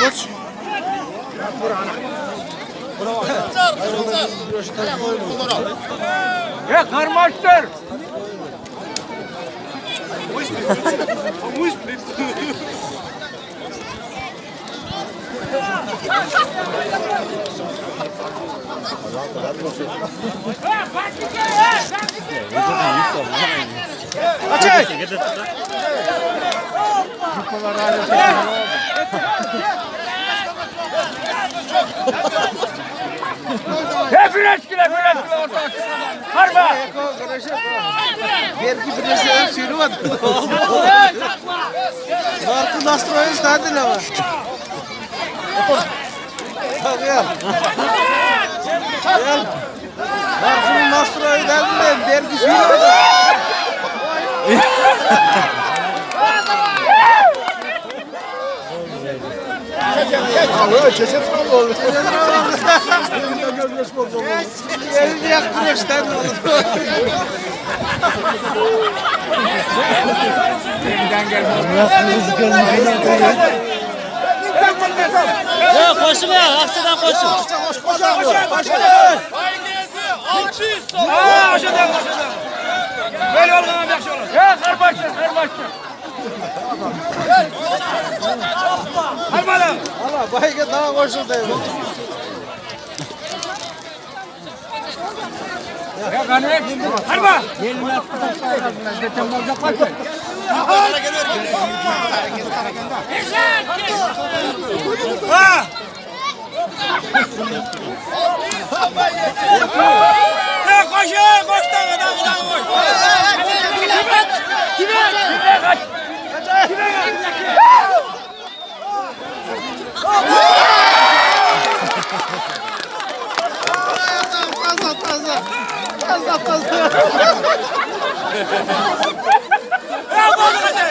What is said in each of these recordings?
Koç. Ya karmaştır. Açay. Güleşkile ortak. Harba. Belki birisi hep söylüyordu. Markı nastroyu istedin ama. Gel. Gel. Markının nastroyu istedin. Belki söylüyordu. Çeşit kaldı oldu. Elini yaktın işte. Ya koşun ya, akçadan koşun. Böyle olmadan yaxşı olur. Ya karmaştır. Harmalı. Valla bayga daha koşuldu. Ya kanıya şimdi harba. Gelin arkadaşlar. Geçen bozak başlar. Ha! Ya koşun, koştan kadar koş. Kime kaç? Taza. Ya bozuk hadi.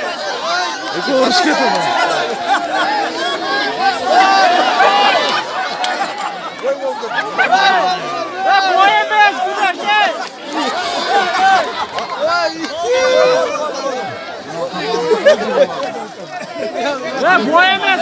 Eko hoş geldin. Ya boyamaz burada şey. Ya boyamaz.